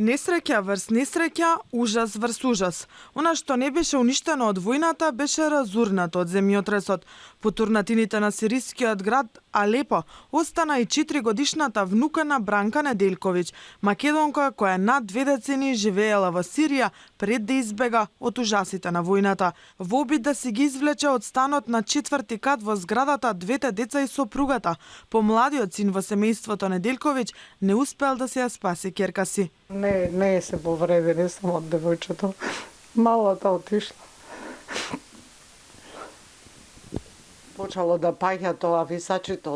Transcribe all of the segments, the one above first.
Несреќа врз несреќа, ужас врз ужас. Она што не беше уништено од војната беше разурнато од земјотресот. По турнатините на сирискиот град Алепо остана и 4-годишната внука на Бранка Неделковиќ, македонка која над 2 децени живеела во Сирија пред да избега од ужасите на војната. Во обид да си ги извлече од станот на 4-ти кат во зградата двете деца и сопругата, помладиот син во семејството Неделковиќ не успел да се ја спаси ќерка си. Не се повреди, не само од девојчето. Малата отишла. Почало да паѓа тоа висачите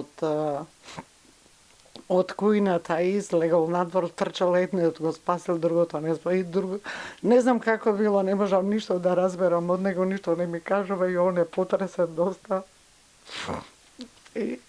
од кујната и излегол надвор, трчал едниот, го спасил другото, не знам како било, не можам ништо да разберам од него, ништо не ми кажува и он е потресен доста. И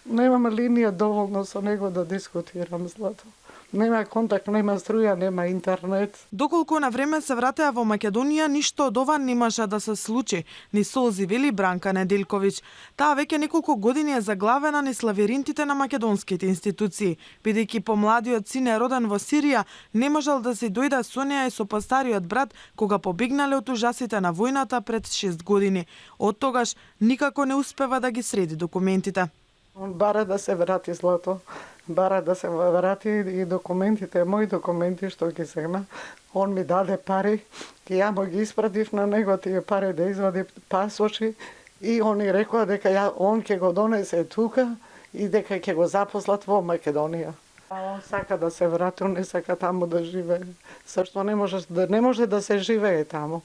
немам линија доволно со него да дискутирам, Злато. Нема контакт, нема струја, нема интернет. Доколку на време се вратеа во Македонија, ништо од ова немаше да се случи, ни солзи, вели Бранка Неделковиќ. Таа веќе неколку години е заглавена низ лавиринтите на македонските институции. Бидејќи помладиот син е роден во Сирија, не можел да се дојде со неа и со постариот брат кога побегнале од ужасите на војната пред 6 години. Од тогаш никако не успева да ги среди документите. Он бара да се врати, Злато. Бара да се врати и документите, мои документи што ги сегна. Он ми даде пари, ја му ги испратив на него тие пари да извади пасоши и они рекоа дека он ќе го донесе тука и дека ќе го запослат во Македонија. А он сака да се врати, он не сака таму да живее. Зашто не може да се живее таму.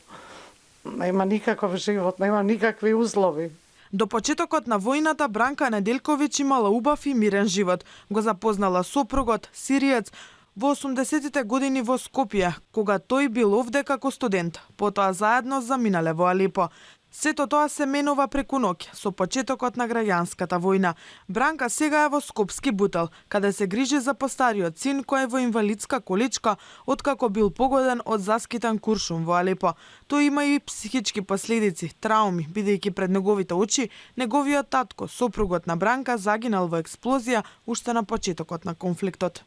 Нема никаков живот, нема никакви услови. До почетокот на војната Бранка Неделковиќ имала убав и мирен живот. Го запознала сопругот, сириец, во 80-тите години во Скопје, кога тој бил овде како студент. Потоа заедно заминале во Алепо. Сето тоа се менува преку ноќ, со почетокот на граѓанската војна. Бранка сега е во Скопски Бутел, каде се грижи за постариот син кој е во инвалидска количка, откако бил погоден од заскитан куршум во Алепо. Тој има и психички последици, трауми, бидејќи пред неговите очи, неговиот татко, сопругот на Бранка, загинал во експлозија уште на почетокот на конфликтот.